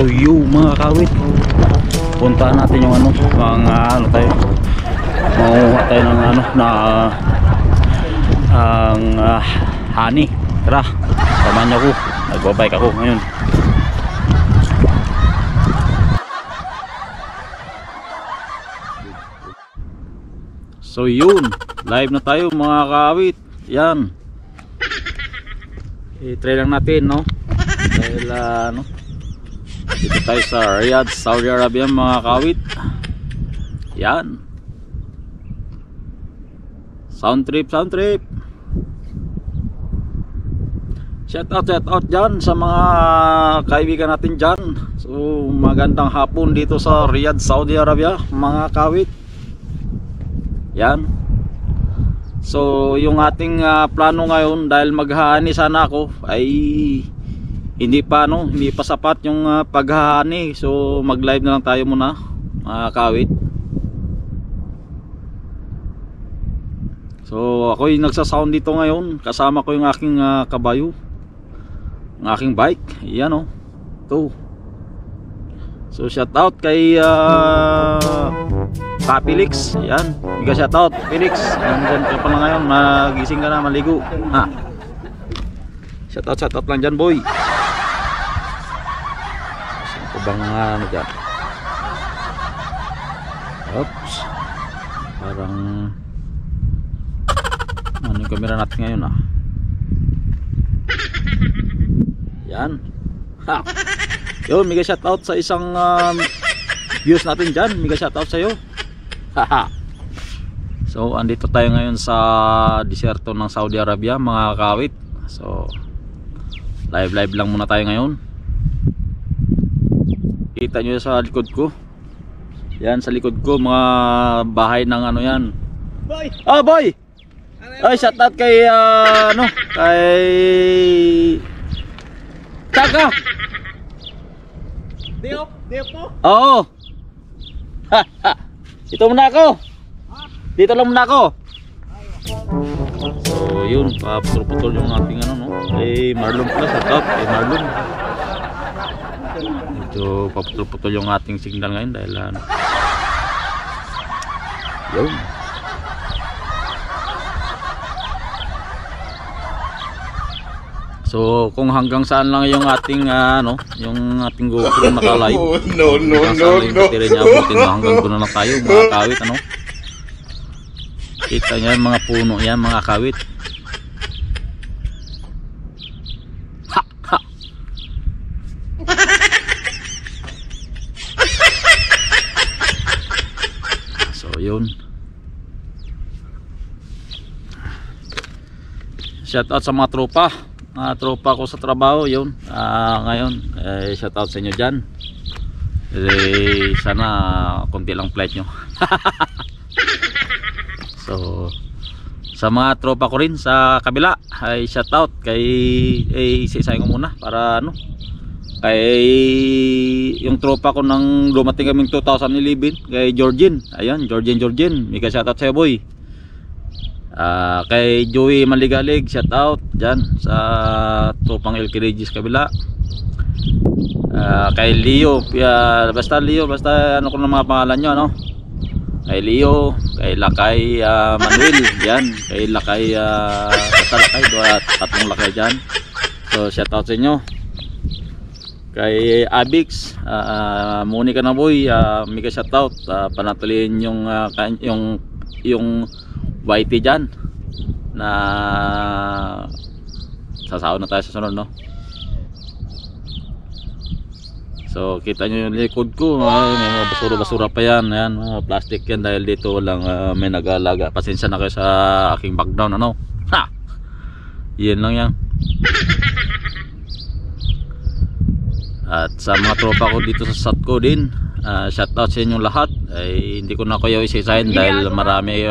So yung mga kawit, puntahan natin yung ano, mga ano tayo, makuha tayo ng ano na ang honey. Tara, samahan niyo ako, nagbabike ako ngayon. So yun, live na tayo mga kawit. Yan, i-try lang natin, no? Dahil ano, dito tayo sa Riyadh, Saudi Arabia mga kawit. Yan, sound trip, sound trip. Shout out dyan sa mga kaibigan natin dyan. So magandang hapon dito sa Riyadh, Saudi Arabia mga kawit. Yan. So yung ating plano ngayon, dahil maghahani sana ako, ay hindi pa sapat yung paghahani. So mag live na lang tayo muna mga kawit. So ako yung nagsasound dito ngayon, kasama ko yung aking kabayo, ang aking bike. Yan, oh, ito. So shout out kay Felix. Yan, biga shout out Felix. Nandyan ka pala ngayon, magising ka na, maligo ha. Shout out lang dyan, boy. Saan ko bang ano dyan? Oops, parang ano yung camera natin ngayon ah. Yan ha. Yo, mega shout out sa isang views natin dyan. Mega shout out sa iyo. Haha. So andito tayo ngayon sa disyerto ng Saudi Arabia mga kawit. So live lang muna tayo ngayon. Kita nyo sa likod ko. Yan sa likod ko, mga bahay ng ano yan. Boy! Oh boy! Ay, shout out kay ano, kay Taka. Diop mo? Oo. Dito muna ako. Dito lang muna ako. So yun, paputol-putol yung ating ano, no? Kay Marlon pala, shout out kay Marlon. Ito, paputol-putol yung ating signal ngayon dahil ano. Yun. So kung hanggang saan lang yung ating ano, yung ating GoPro naka-live. No. Hanggang doon na lang tayo mga kawit, ano. Kita niyo yung mga puno yan mga kawit. Ha. So yun. Shout out sa mga tropa ko sa trabaho, yun. Ngayon, shout out sa inyo dyan. Sana konti lang flight nyo. So sa mga tropa ko rin sa kabila, ay shout out kay isa-isahin ko muna para ano, kay yung tropa ko nang dumating kaming 2011 kay Georgine. Ayan, Georgine, mega shout out sa'yo, boy. Kay Joey Maligalig, shout out dyan sa tropang LK kabila. Kay Leo, basta ano ko ng mga pangalan nyo, ano? Kay Leo, kay Lakay Manuel, yan. Kay Lakay tatlong Lakay dyan. So shout out sa inyo. Kay Abix, Monica na boy, mega shout out. Panatuloyin yung YT dyan na sasahod na tayo sa sunod, no? So kita nyo yung likod ko, may mga basura pa yan. Ayan, mga plastic yan dahil dito lang may nag-alaga. Pasensya na kayo sa aking background, ano? Ha! Yan lang yan. At sa mga tropa ko dito sa Satco din, shout out sa inyong lahat. Ay, hindi ko na kayo isa-isahin dahil marami,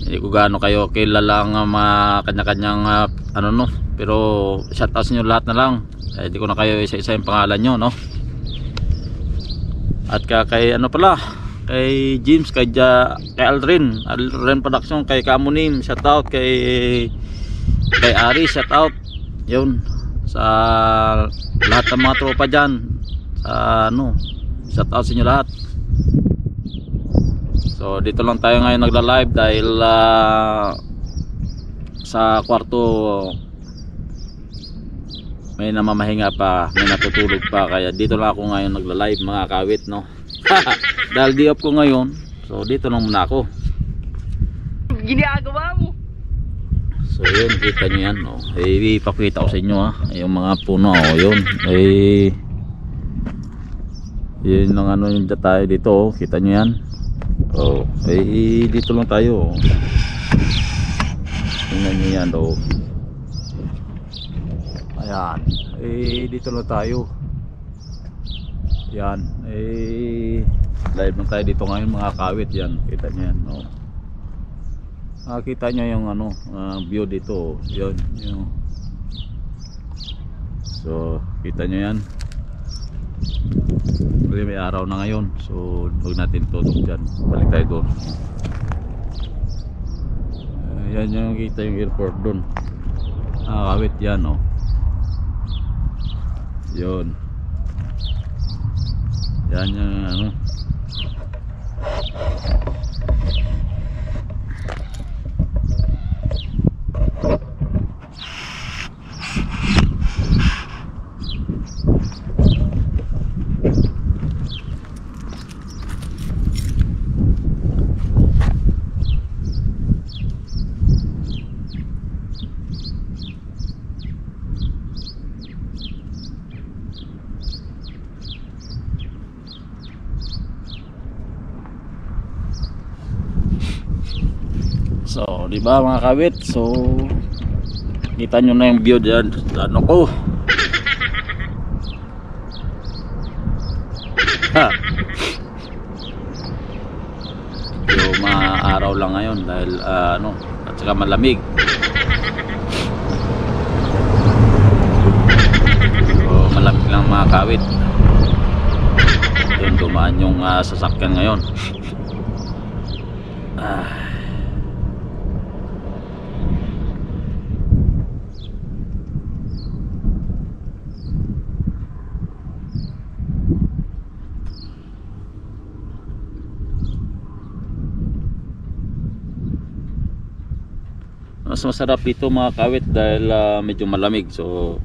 hindi ko gaano kayo kilala ang mga kanya-kanyang ano, no, pero shout out sa inyo lahat na lang. Hindi ko na kayo isa-isa yung pangalan nyo, no. At kay ano pala, kay James, kay Aldrin Production, kay Kamunim, shout out kay Ari, shout out. Yun sa lahat ng mga tropa dyan, shout out sa inyo lahat. So dito lang tayo ngayon nagla-live dahil sa kwarto may namamahinga pa, may natutulog pa, kaya dito lang ako ngayon nagla-live mga kawit, no. Dahil di off ko ngayon, so dito lang muna ako. Ginagawa mo. So yun, kita nyo yan, no. Ipakita ko sa inyo, yung mga puno, yun. Yun ang ano yung tayo dito, kita nyo yan. Dito lang tayo. Tingnan nyo yan, ayan, dito lang tayo. Yan, live lang tayo dito ngayon mga kawit. Yan, kita nyo yan, kita nyo yung view dito. Yun. So kita nyo yan. Kasi may araw na ngayon, so huwag natin tutok dyan, balik tayo doon. Yan yung kita yung airport doon. Kawit yan, yun. Yan yung So, di ba mga kawit? So, kita nyo na yung view dyan. Ano ko? So, maaraw lang ngayon dahil at saka malamig. So, malamig lang mga kawit. Yun, dumaan yung sasakyan ngayon. Mas masarap dito mga kawit dahil medyo malamig, so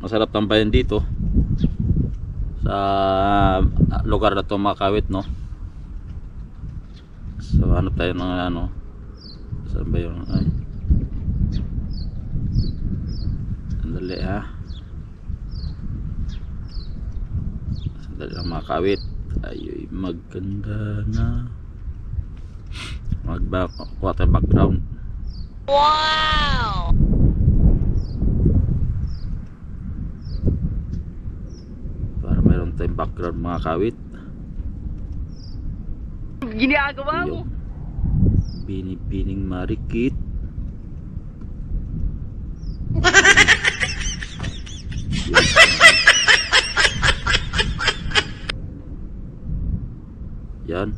masarap tambayan dito sa lugar na to mga kawit, no. So ano tayo ng saan ba yun? Sandali sandali lang mga kawit. Ay maganda na water background. Wow! Para mayroon tayong background mga kawit. Ginagawa mo. Binibining marikit. Yan.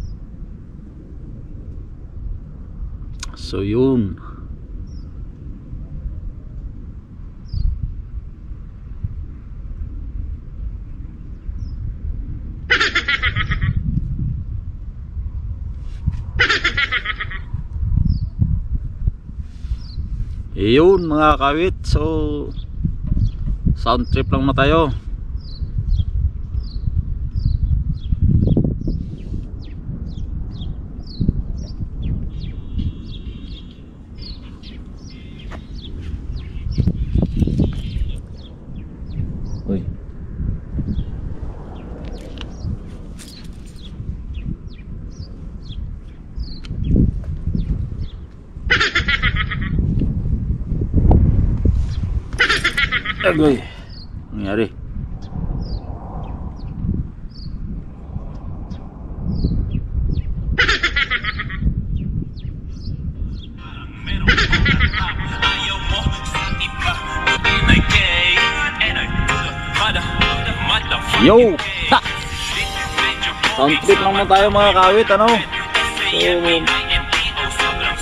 So yun. Yun mga kawit, so sound trip lang na tayo. Uy. Agoy, nangyari. Yo! Ha! Sound trip lang mo tayo mga kawit, So,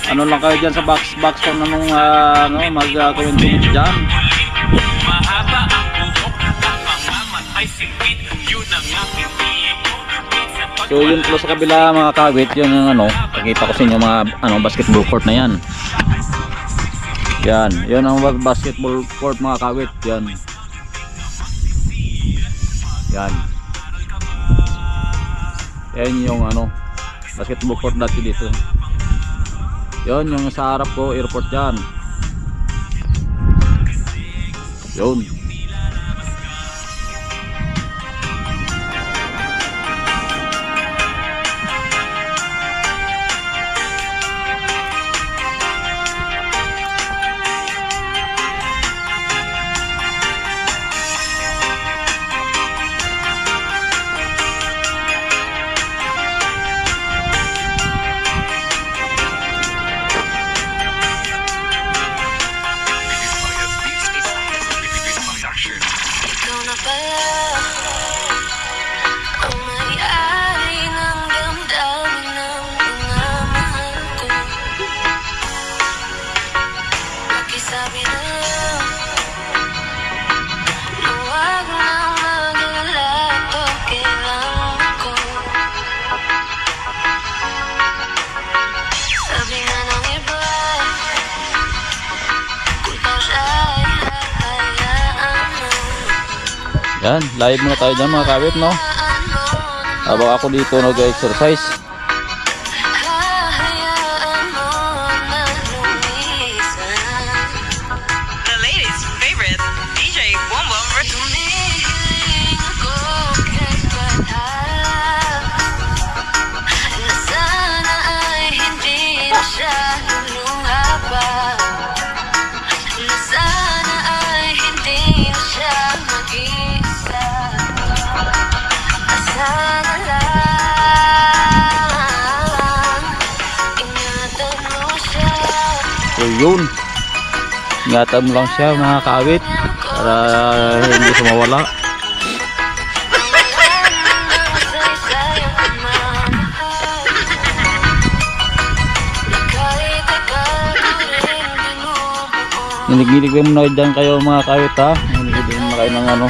ano lang kayo dyan sa box kung anong mag-comment dyan. So yun pala sa kabila mga kawit, yun ang ano, pakita ko sa inyo mga ano, basketball court na yan. Yan, yun ang basketball court mga kawit, yan. Yan. Yan yung ano, basketball court dati dito. Yun yung sa harap ko, airport yan. Yun. Ikaw na pala ang may-ari ng damdamin ng minamahal ko. Pakisabi na lang na huwag nang mag-alala at okay lang ako. Sabi nga ng iba, kung ikaw siya'y hahayaan mo. Yan, live muna tayo dyan mga kawit, no? Habang ako dito nag-exercise. The ladies' favorite DJ Boom Boom Tumihiling ako kay Bahala na sana ay hindi na siya luluha pa, na sana ay hindi na siya mag-isa. Sana lang ingatan mo siya. So yun, ingatan mo lang siya mga kawit para hindi siya mawala. Nilig-nilig mo na dyan kayo mga kawit, ha? Nilig-nilig mo na kayo ng ano.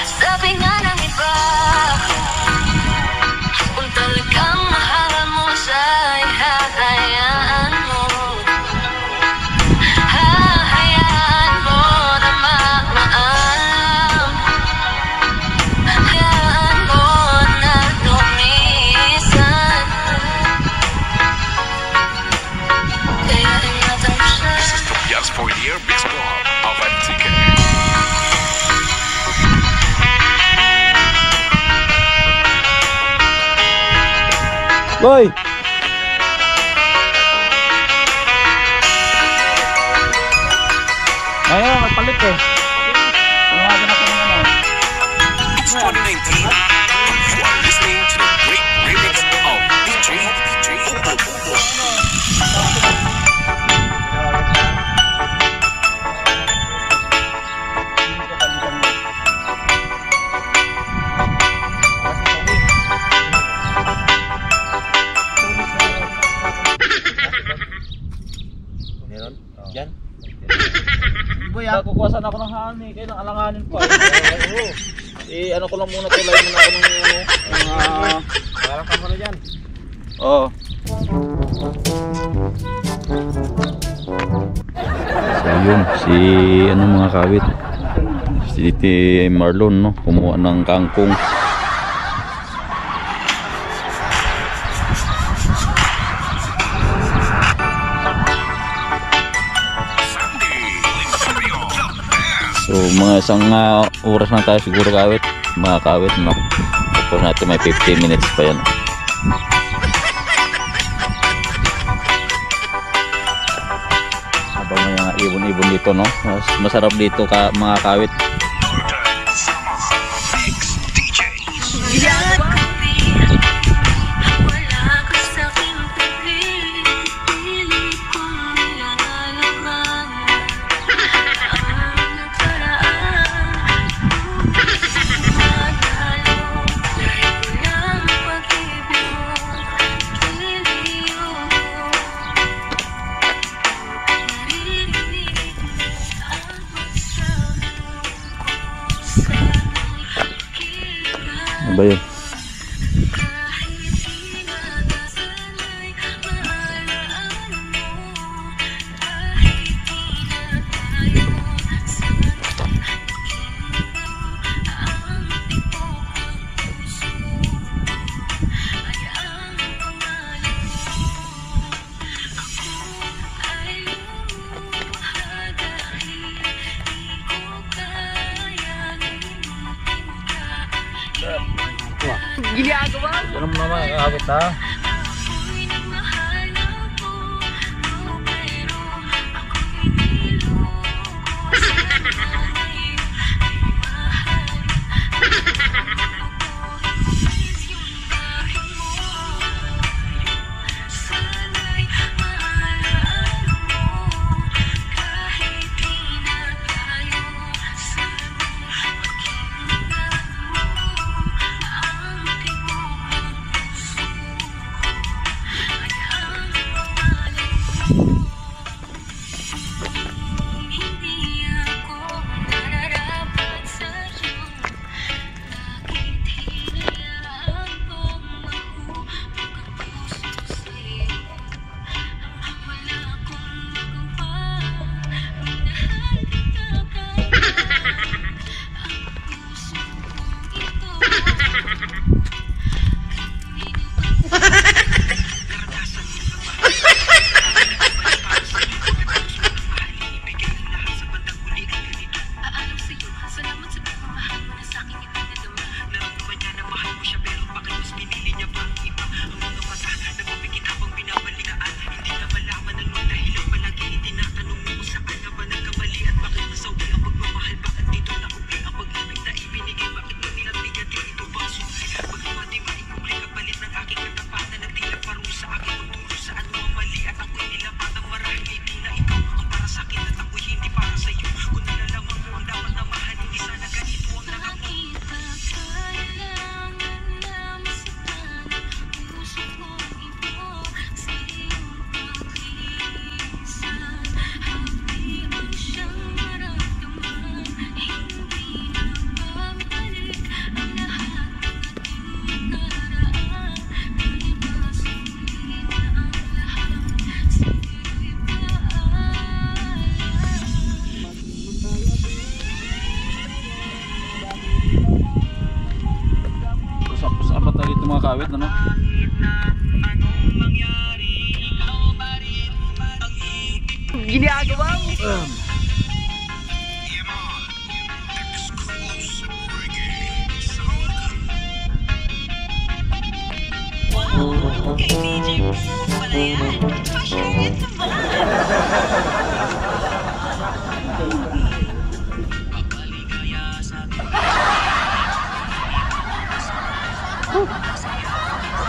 Sabi nga ng iba, kung talagang mahal mo siya'y hahayaan mo. Hahayaan mo na maaam. Hayaan mo na lumisan. Kaya ingatan mo siya. This is the Yes 4-year Big Squad of MTK. Boy! Ayun, magpalit eh. Tumawagan ako ng ano. It's 2019. You are listening to the great remix of DJ Boom Boom. Yan. Kukuhasan ako ng honey, kaya nang alanganin pa. Ano ko lang muna to, live muna ako ng ano. Parang ka muna dyan. Oo. So yun, si ano mga kawit, si Marlon, no, kumuha ng kangkong. So mga isang oras na tayo siguro kawit, mga kawit, no. Ito natin may 15 minutes pa yan. Habang may mga ibon-ibon dito, no? Masarap dito mga kawit. Ginagawa wala ka sa'king piling, pilit kong nilalaman ang nakaraan. Madalo ng pag-ibig mo, kiliyo naririnig ang pagsabi mo sana'y Ano ba yun? Ginagawa mo. Ano mo naman kawit ha? Mga kawit, ano? Ginagawa mo.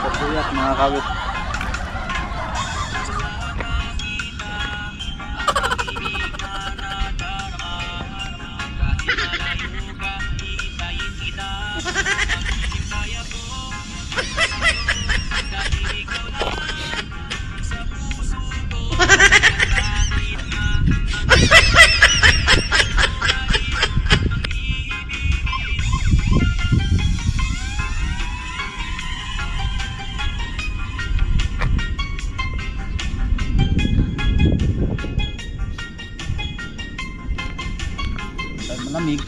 Pagkuyak mga kawit. Malamig.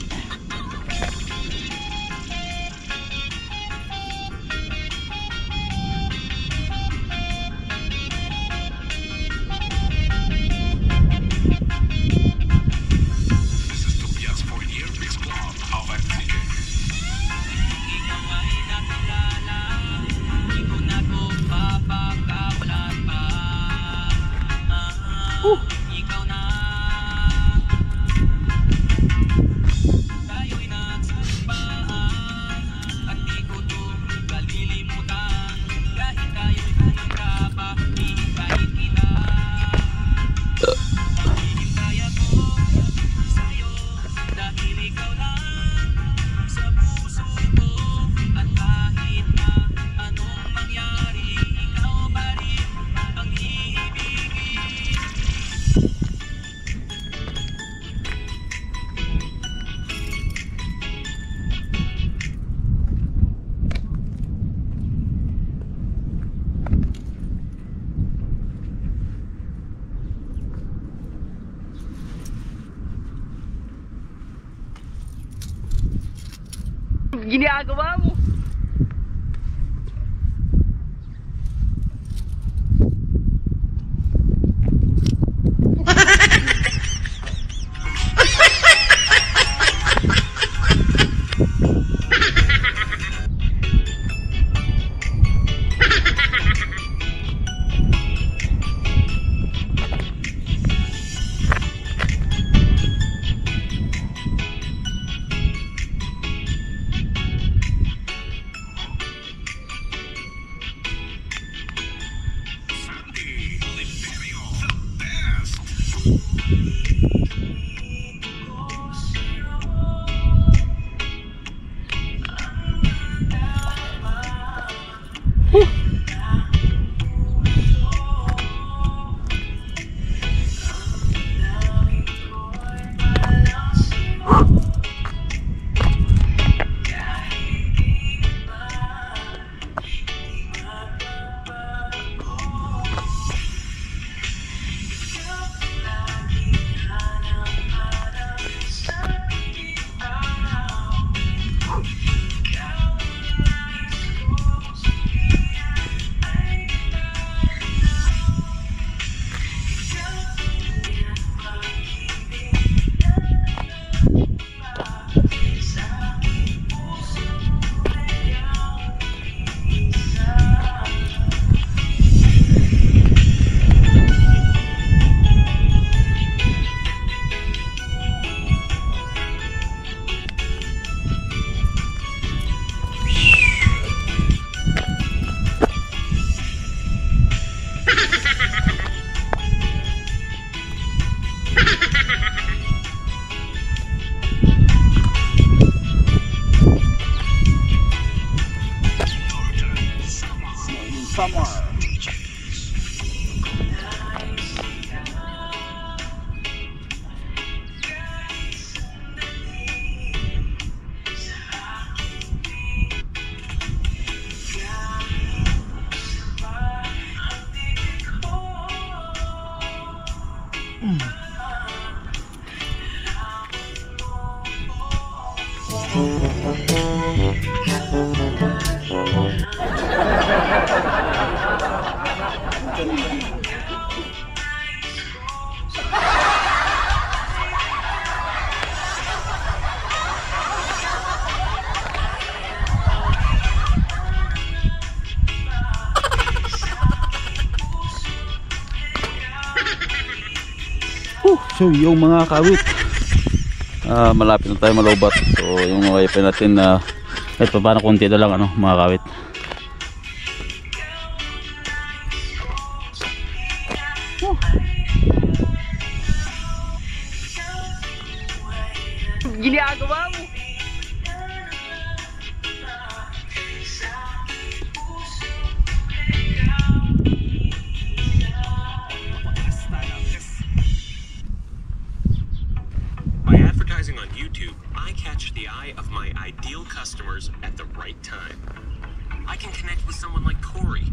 Ginagawa mo. So yung mga kawit, malapit na tayo malaubat. So yung wifi natin ito pa na konti na lang mga kawit. Ginagawa mo. By advertising on YouTube, I catch the eye of my ideal customers at the right time. I can connect with someone like Corey.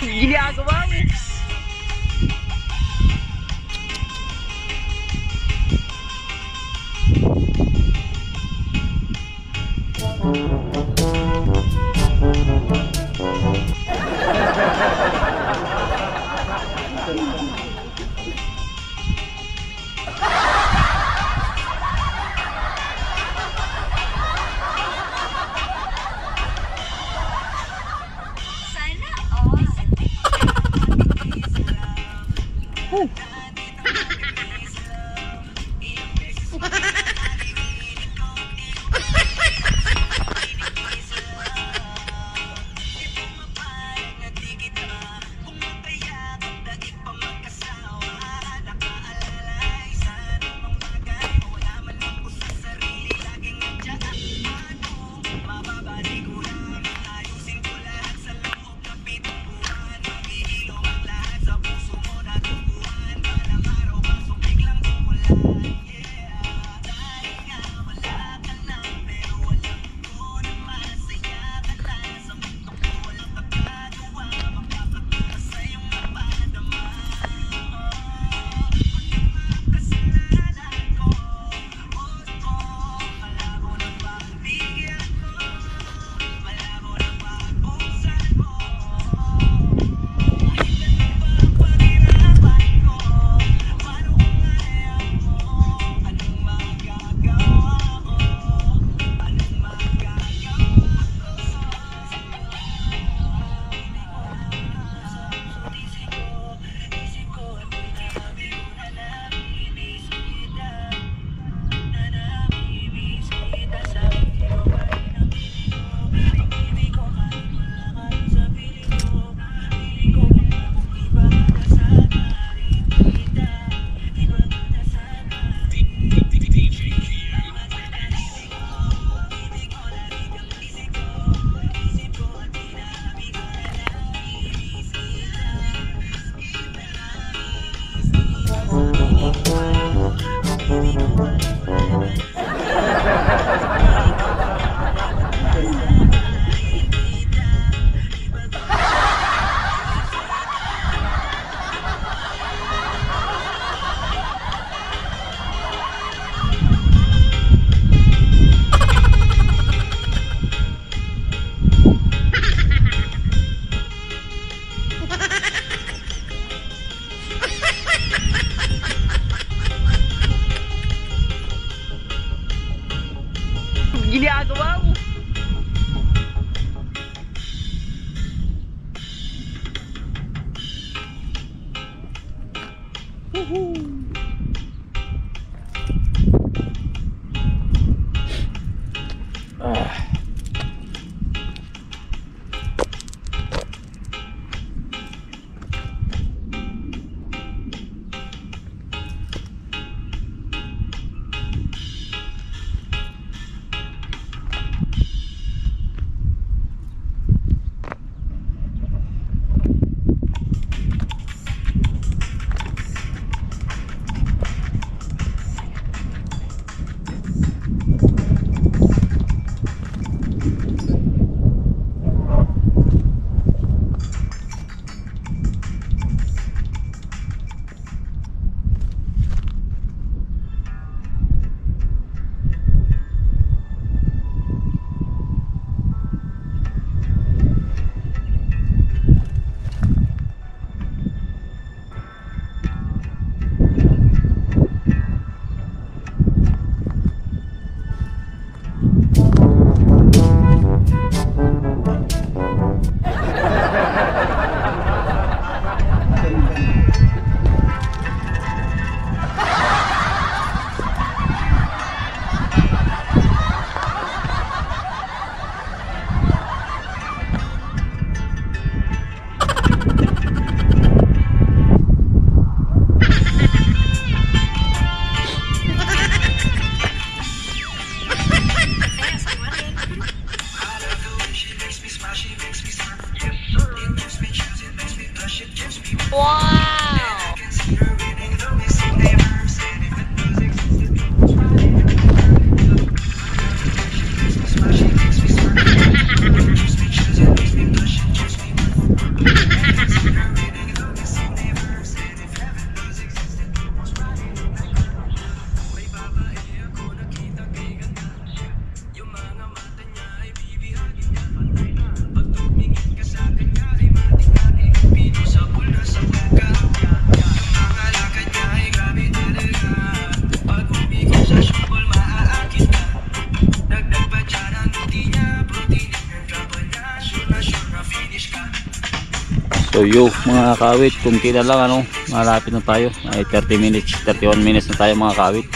Ginagawa mo. Sana all. Ginagawa mo. So yo mga kawit, kung kailan lang ano, malapit na tayo. Ay 30 minutes, 31 minutes na tayo mga kawit.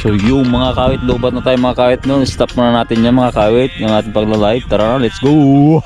So yung mga kawit, lobat na tayo mga kawit noon. Stop muna natin yan mga kawit, yung ating pagla-live. Tara na, let's go!